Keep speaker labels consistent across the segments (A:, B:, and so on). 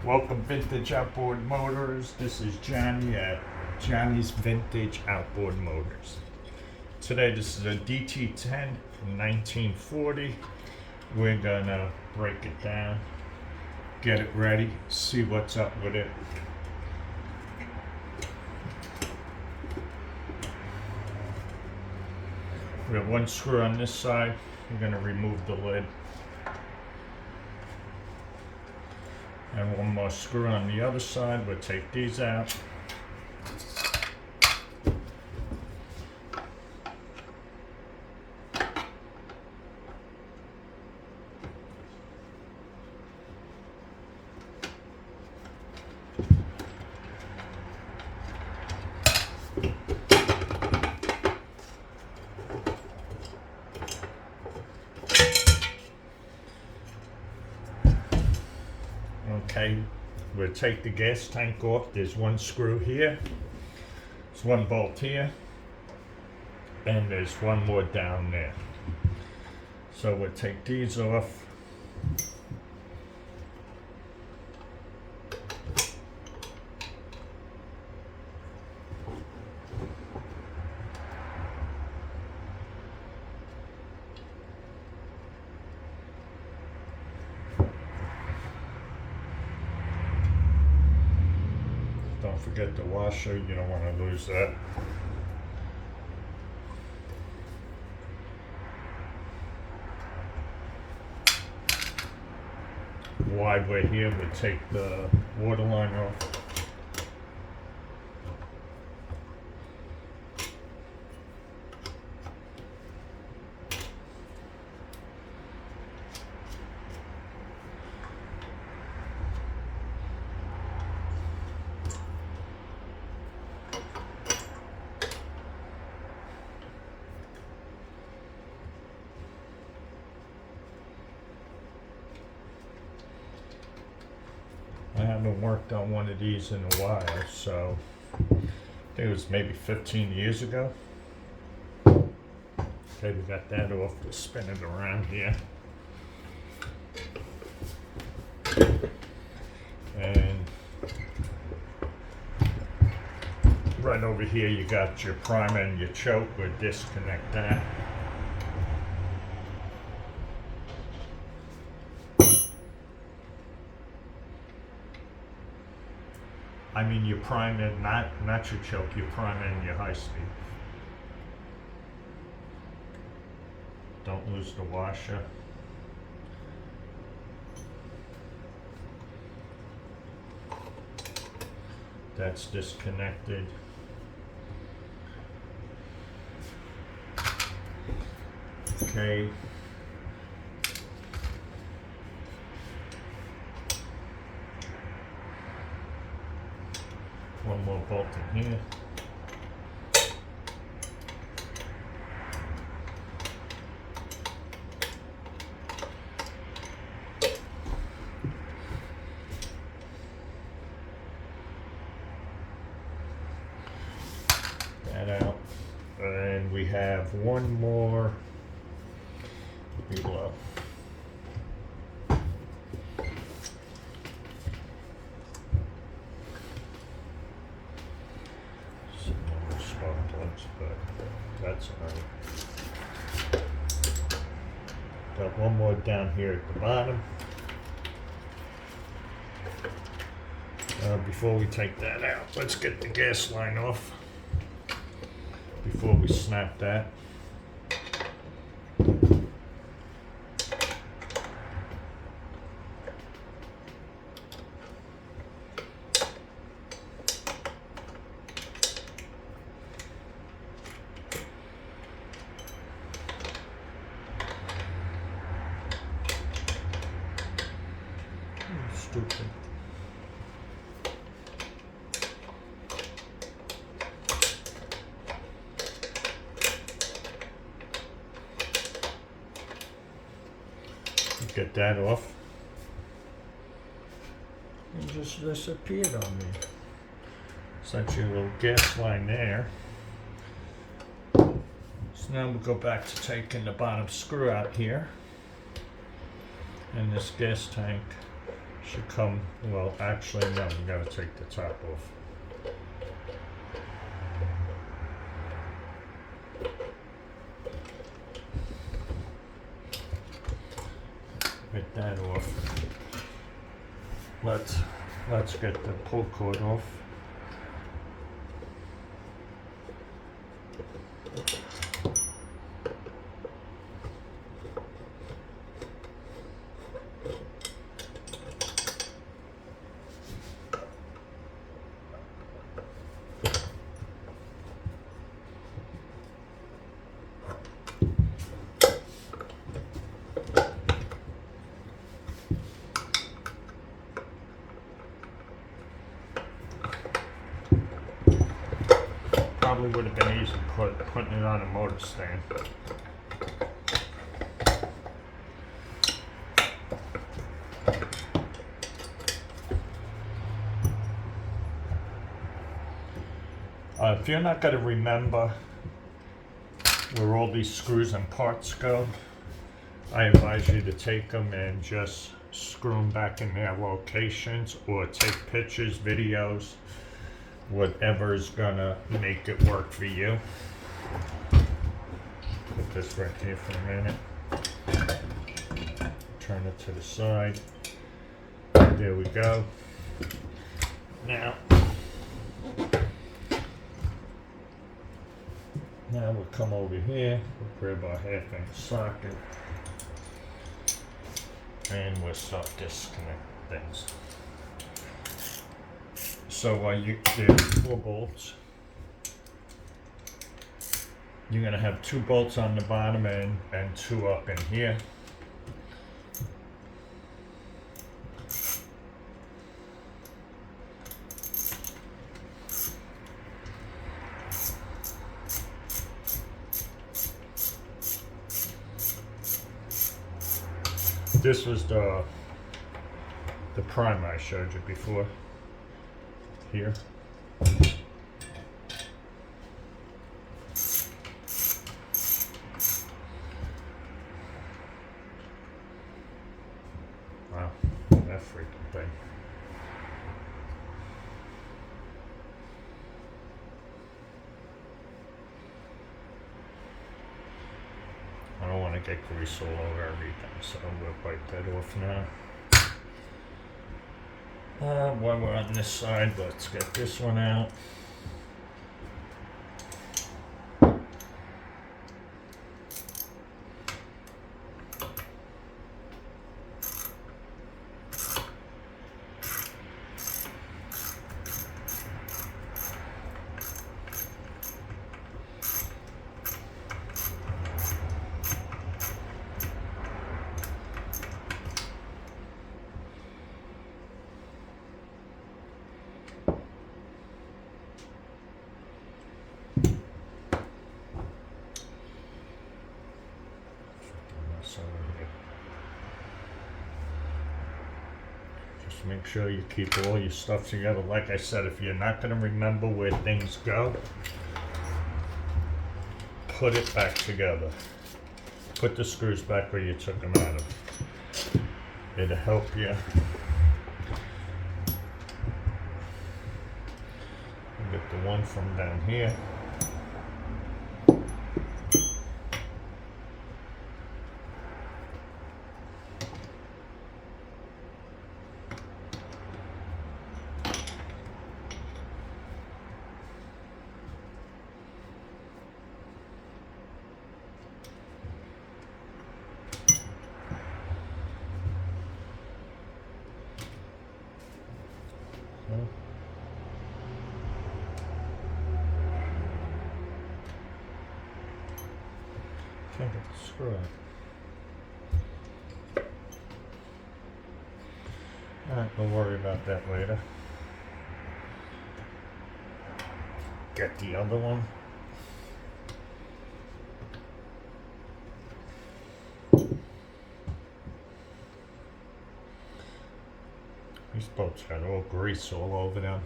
A: Welcome, Vintage Outboard Motors. This is Johnny at Johnny's Vintage Outboard Motors. Today, this is a DT-10 from 1940. We're gonna break it down, get it ready, see what's up with it. We have one screw on this side. We're gonna remove the lid. And one more screw on the other side. We'll take these out. Okay, we'll take the gas tank off. There's one screw here, there's one bolt here, and there's one more down there. So we'll take these off. Don't forget the washer, you don't want to lose that. While we're here, we'll take the water line off. I haven't worked on one of these in a while, so I think it was maybe 15 years ago. Okay, we got that off. We'll spin it around here. And right over here you got your primer and your choke. We'll disconnect that. I mean your primer, not your choke, your primer and your high speed. Don't lose the washer. That's disconnected. Okay. One more bolt in here. That out. And we have one more below. But that's alright. Got one more down here at the bottom. Before we take that out, let's get the gas line off before we snap that. Stupid. Get that off. It just disappeared on me. Sent you a little gas line there. So now we'll go back to taking the bottom screw out here. And this gas tank Should come, well, actually, no, we gotta take the top off. Get that off. Let's get the pull cord off. Probably would have been easy putting it on a motor stand. If you're not going to remember where all these screws and parts go, I advise you to take them and just screw them back in their locations, or take pictures, videos, whatever is gonna make it work for you. Put this right here for a minute. Turn it to the side. There we go. Now we'll come over here, we'll grab our 1/2-inch socket, and we'll start disconnecting things. So there's 4 bolts. You're gonna have 2 bolts on the bottom end and 2 up in here. This was the primer I showed you before. Here. Wow, that freaking thing. I don't want to get grease all over everything, so we'll wipe that off now. While we're on this side, let's get this one out. Just make sure you keep all your stuff together. Like I said, if you're not going to remember where things go, put it back together. Put the screws back where you took them out of. It'll help you. Get the one from down here. Can't get the screw out. Alright, we'll worry about that later. Get the other one. These bolts got all grease all over them,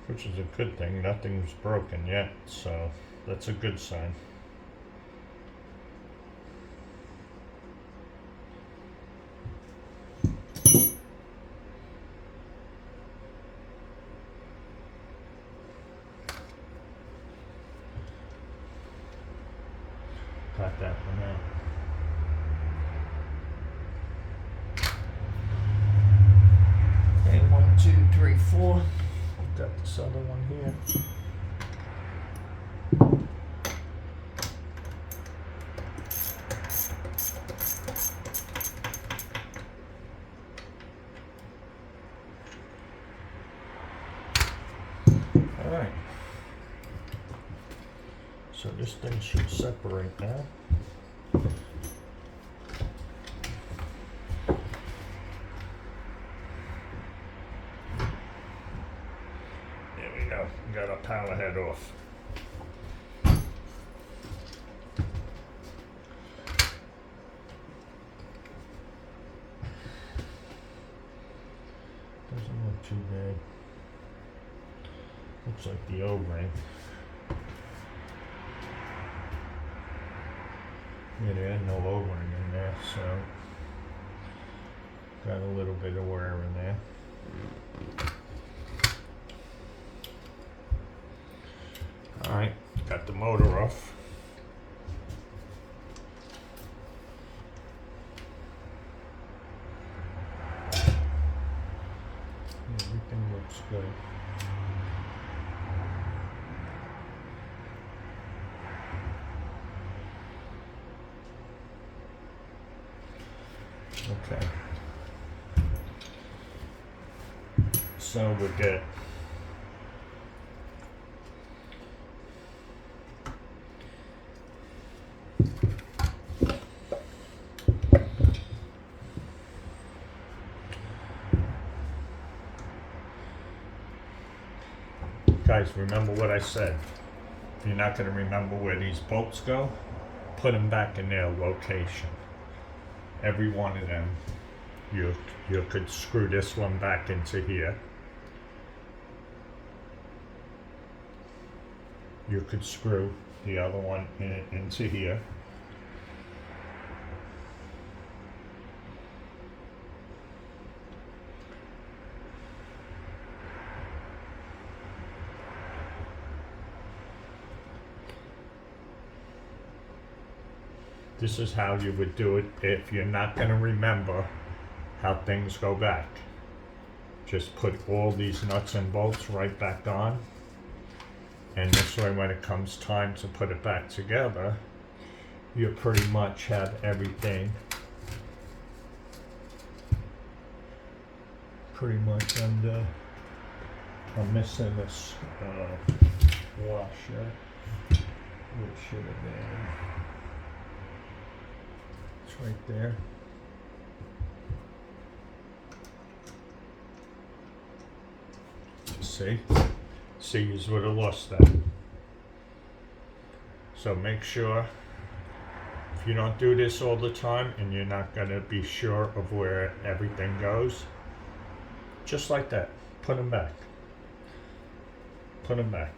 A: which is a good thing. Nothing's broken yet, so that's a good sign. 2, 3, 4. Got this other one here. Alright. So this thing should separate now. Got our power head off. Doesn't look too bad. Looks like the O-ring. Yeah, there ain't no O-ring in there, so got a little bit of wear in there. Alright, got the motor off. Everything looks good. Okay. So we get guys, remember what I said. If you're not going to remember where these bolts go, put them back in their location. Every one of them, you could screw this one back into here. You could screw the other one into here. This is how you would do it if you're not going to remember how things go back. Just put all these nuts and bolts right back on, and this way when it comes time to put it back together, you pretty much have everything pretty much under. I'm missing this washer, which should have been, it's right there. See, you would have lost that. So make sure, if you don't do this all the time and you're not going to be sure of where everything goes, just like that, put them back. Put them back.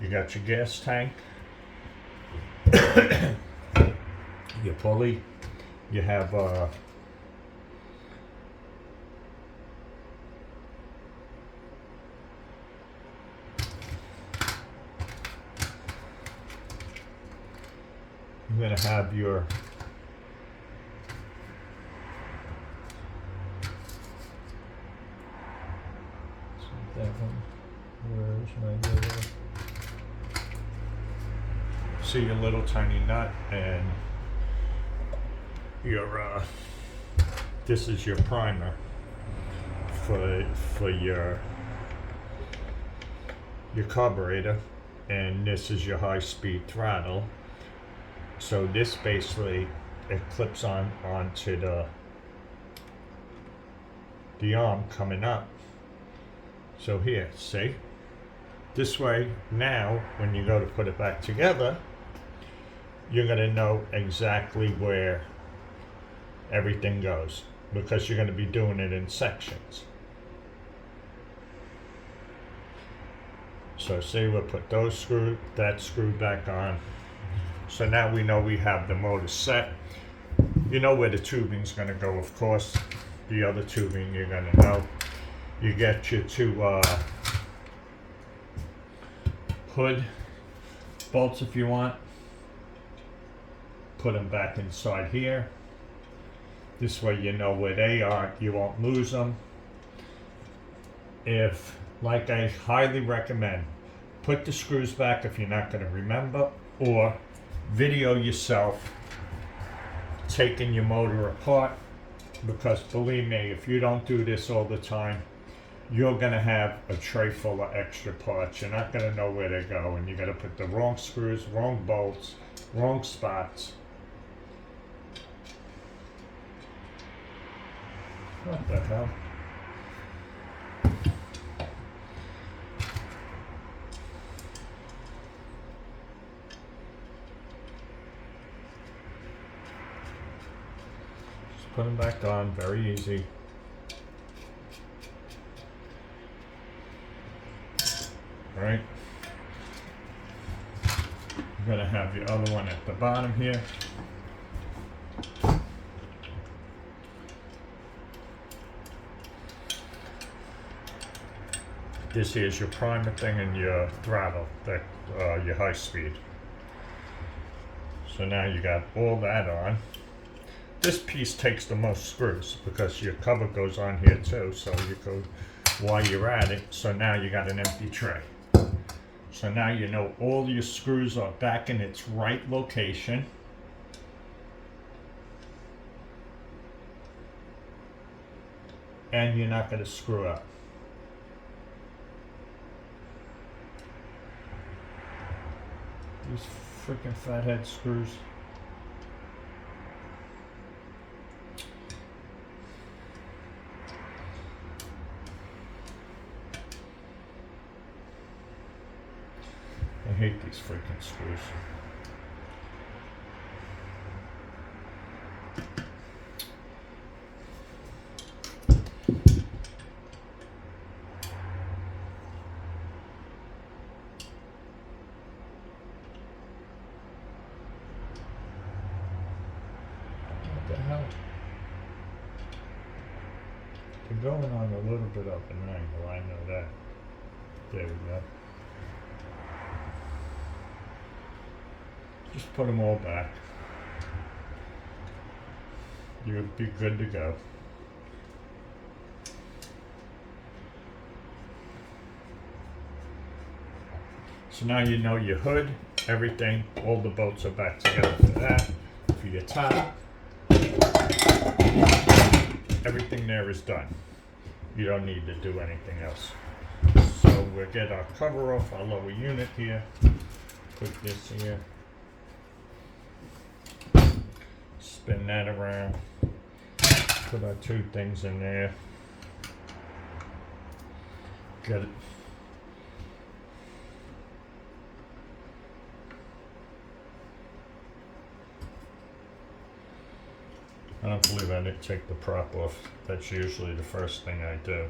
A: You got your gas tank, your pulley, you have you're going to have your that one. Where's my little? See your little tiny nut, and your this is your primer for your carburetor, and this is your high-speed throttle. So this basically, it clips onto the arm coming up. So here, see? This way, now, when you go to put it back together, you're gonna know exactly where everything goes, because you're gonna be doing it in sections. So see, we'll put that screw back on. So now we know we have the motor set. You know where the tubing's gonna go, of course. The other tubing you're gonna know. You get your two hood bolts if you want. Put them back inside here. This way you know where they are. You won't lose them. if, like I highly recommend, put the screws back if you're not going to remember, or video yourself taking your motor apart, because believe me, if you don't do this all the time, you're going to have a tray full of extra parts. You're not going to know where they go, and you're going to put the wrong screws, wrong bolts, wrong spots. What the hell? Just put them back on, very easy. Right? You're gonna have your other one at the bottom here. This here is your primer thing and your throttle, your high speed. So now you got all that on. This piece takes the most screws because your cover goes on here too, so you go while you're at it. So now you got an empty tray. So now you know all your screws are back in its right location. And you're not going to screw up. These freaking fathead screws. I hate these freaking screws. What the hell? They're going on a little bit up an angle, I know that. There we go. Just put them all back. You'll be good to go. So now you know your hood, everything, all the bolts are back together for that. For your top, everything there is done. You don't need to do anything else. So we'll get our cover off our lower unit here. Put this here. Spin that around. Put our two things in there. Get it. I don't believe I didn't take the prop off. That's usually the first thing I do.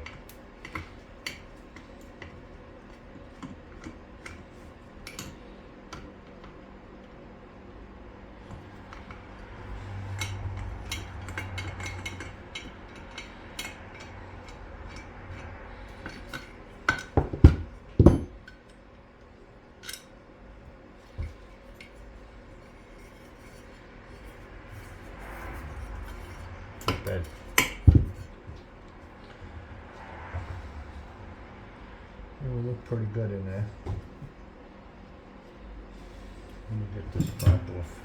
A: Bed. It will look pretty good in there. Let me get this prop off.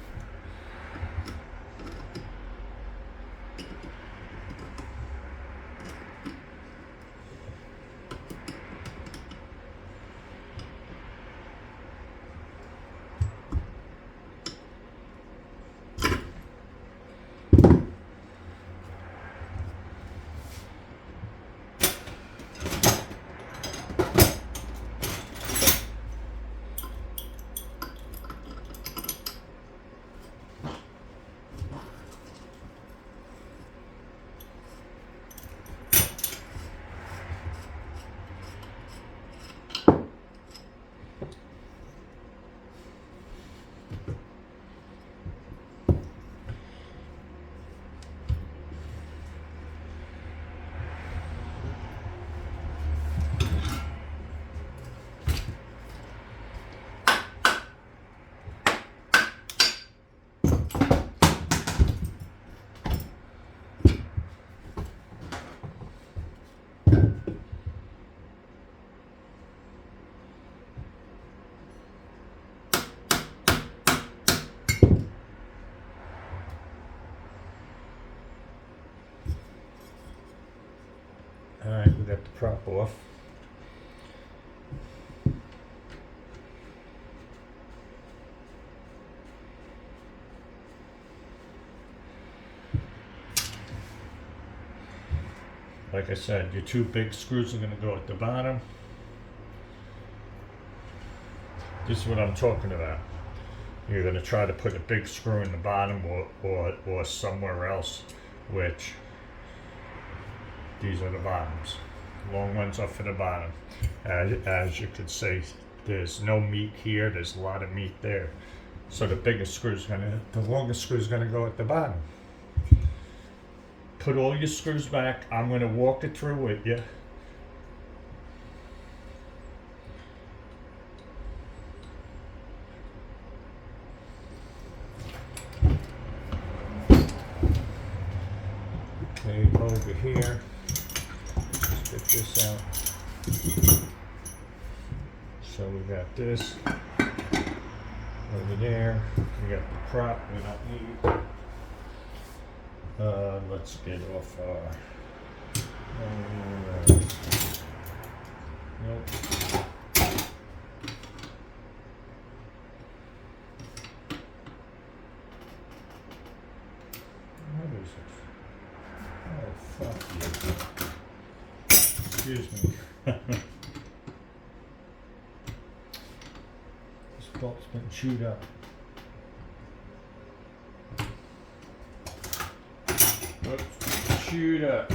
A: Alright, we got the prop off. Like I said, your two big screws are going to go at the bottom. This is what I'm talking about. You're going to try to put a big screw in the bottom or somewhere else, which these are the bottoms. Long ones are for the bottom. As you could see, there's no meat here. There's a lot of meat there. So the longest screw is going to go at the bottom. Put all your screws back. I'm going to walk it through with you. Okay, over here. Let's get this out. So we got this over there. We got the prop we don't need. Let's get off our. Nope. What is it? Oh, fuck you. Excuse me. This bolt's been chewed up. Oops, chewed up.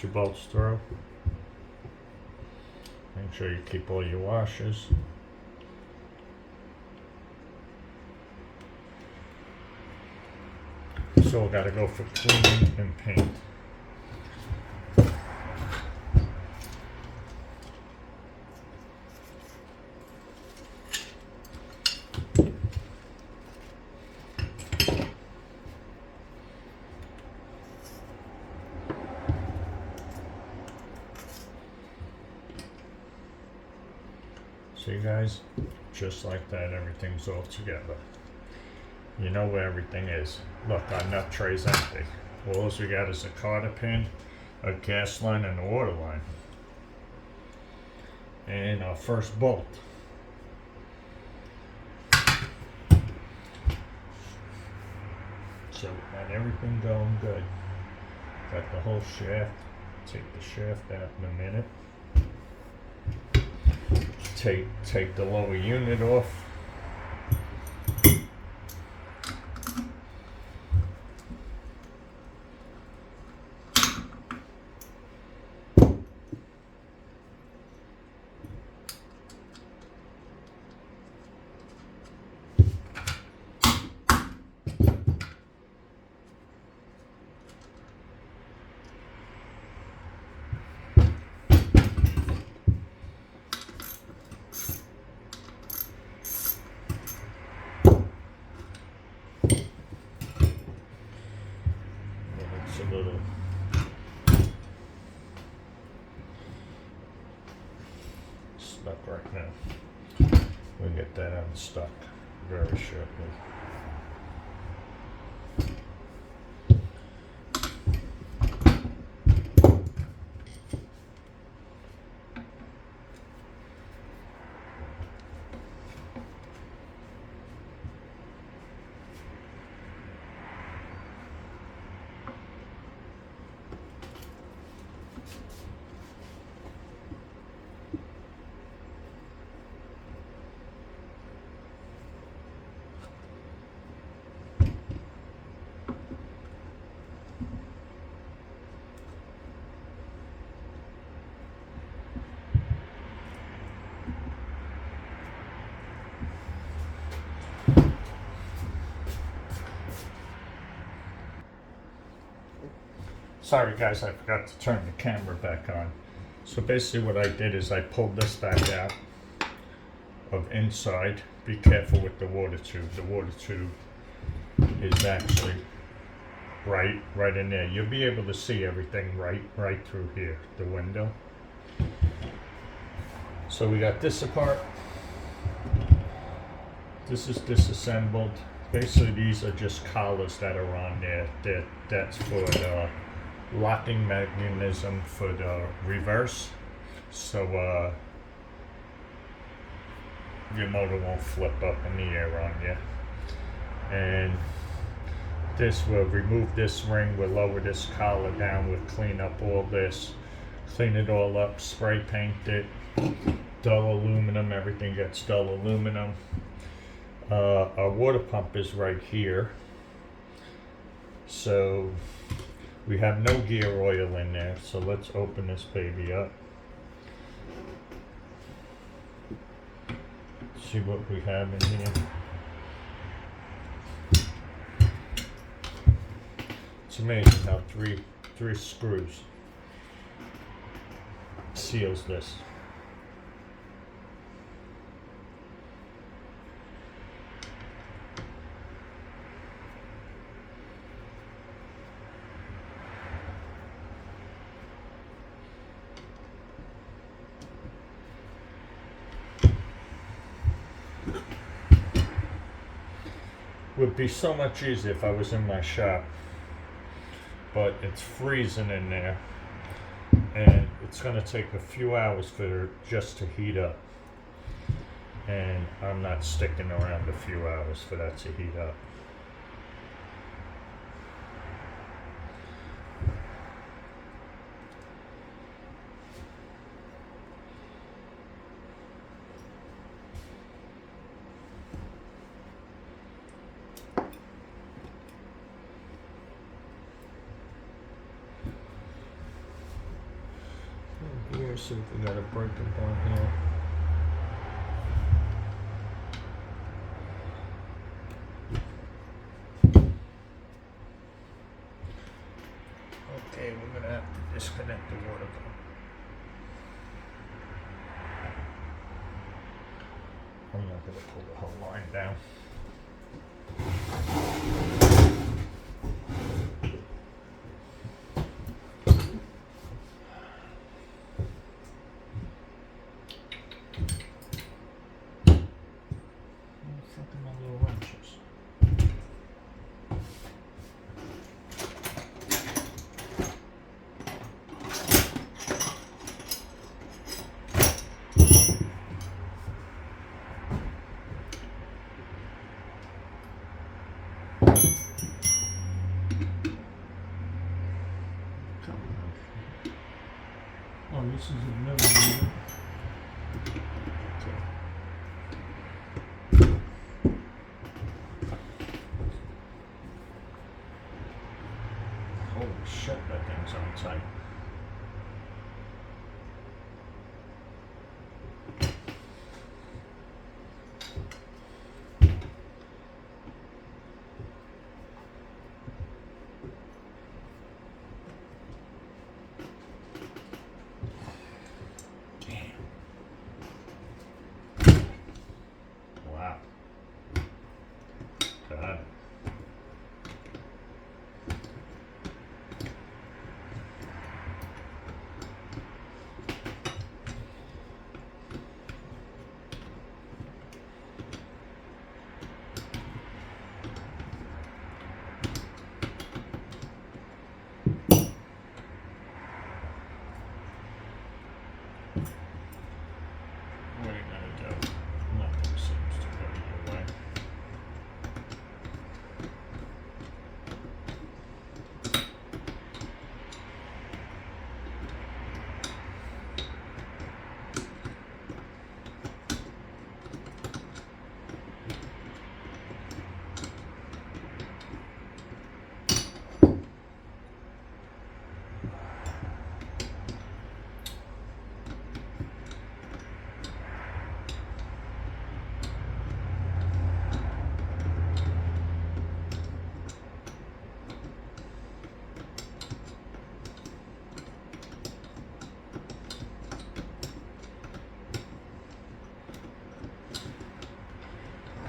A: Your bolts through. Make sure you keep all your washers. So we gotta go for cleaning and paint. See guys, just like that, everything's all together. You know where everything is. Look, our nut tray's empty. All we got is a cotter pin, a gas line, and a water line. And our first bolt. So we got everything going good. Got the whole shaft. Take the shaft out in a minute. Take the lower unit off. A little stuck right now. We'll get that unstuck very shortly. Sorry guys, I forgot to turn the camera back on. So basically what I did is I pulled this back out of inside. Be careful with the water tube. The water tube is actually right in there. You'll be able to see everything right through here, the window. So we got this apart. This is disassembled. Basically these are just collars that are on there. That's for the locking mechanism for the reverse. So your motor won't flip up in the air on you. And this will remove this ring, we'll lower this collar down, we'll clean up all this, clean it all up, spray paint it, dull aluminum, everything gets dull aluminum. Our water pump is right here. So we have no gear oil in there, so let's open this baby up. See what we have in here. It's amazing how three screws seals this. Would be so much easier if I was in my shop, but it's freezing in there and it's going to take a few hours for it just to heat up, and I'm not sticking around a few hours for that to heat up. Here, see if we got a breaking point here. Okay, we're gonna have to disconnect the water pump. I'm not gonna pull the whole line down. Oh, this is another unit. Holy shit, that thing's on tight.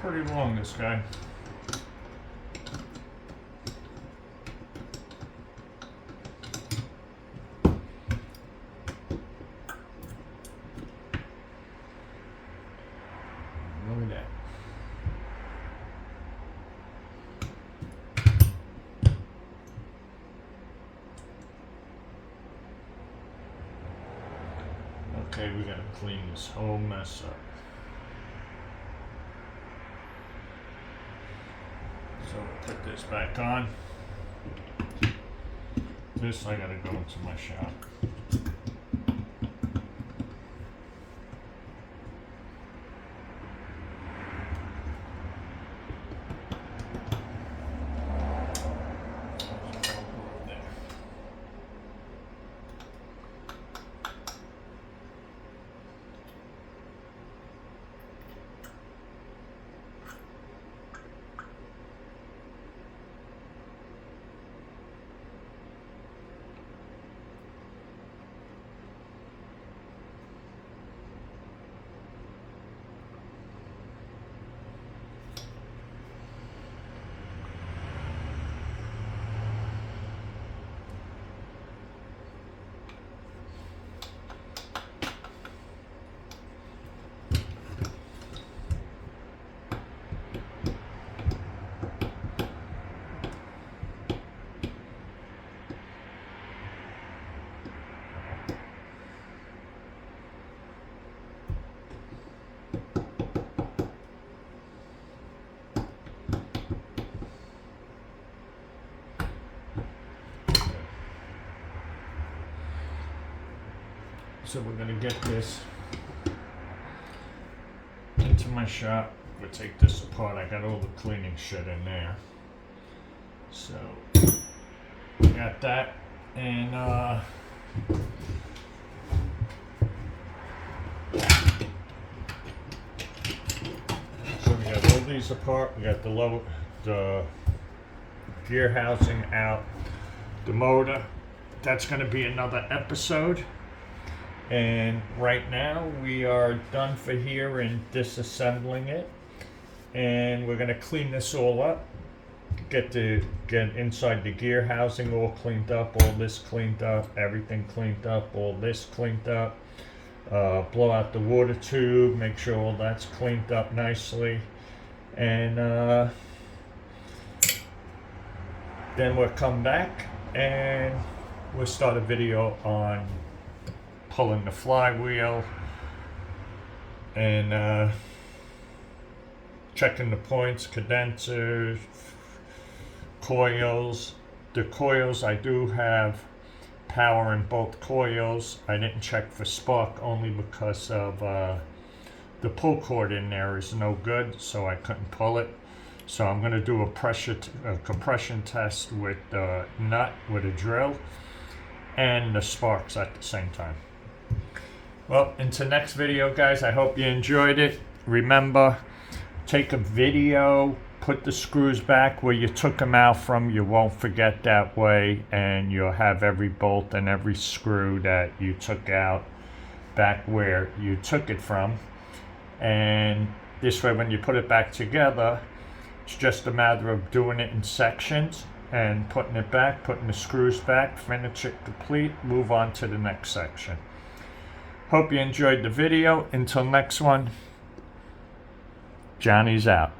A: pretty long, this guy. Look at that. Okay, we gotta clean this whole mess up. So put this back on. This I gotta go into my shop. So we're gonna get this into my shop. We'll take this apart. I got all the cleaning shit in there. So we got that, and so we got all these apart. We got the gear housing out, the motor. That's gonna be another episode. And right now we are done for here in disassembling it, and we're gonna clean this all up, get inside the gear housing all cleaned up, all this cleaned up, everything cleaned up, all this cleaned up, blow out the water tube, make sure all that's cleaned up nicely, and then we'll come back and we'll start a video on pulling the flywheel and checking the points, condensers, coils. The coils, I do have power in both coils. I didn't check for spark only because of the pull cord in there is no good, so I couldn't pull it. So I'm going to do a compression test with the nut with a drill and the sparks at the same time. Well, until next video, guys, I hope you enjoyed it. Remember, take a video, put the screws back where you took them out from. You won't forget that way, and you'll have every bolt and every screw that you took out back where you took it from. And this way, when you put it back together, it's just a matter of doing it in sections and putting it back, putting the screws back, finish it complete, move on to the next section. Hope you enjoyed the video. Until next one, Johnny's out.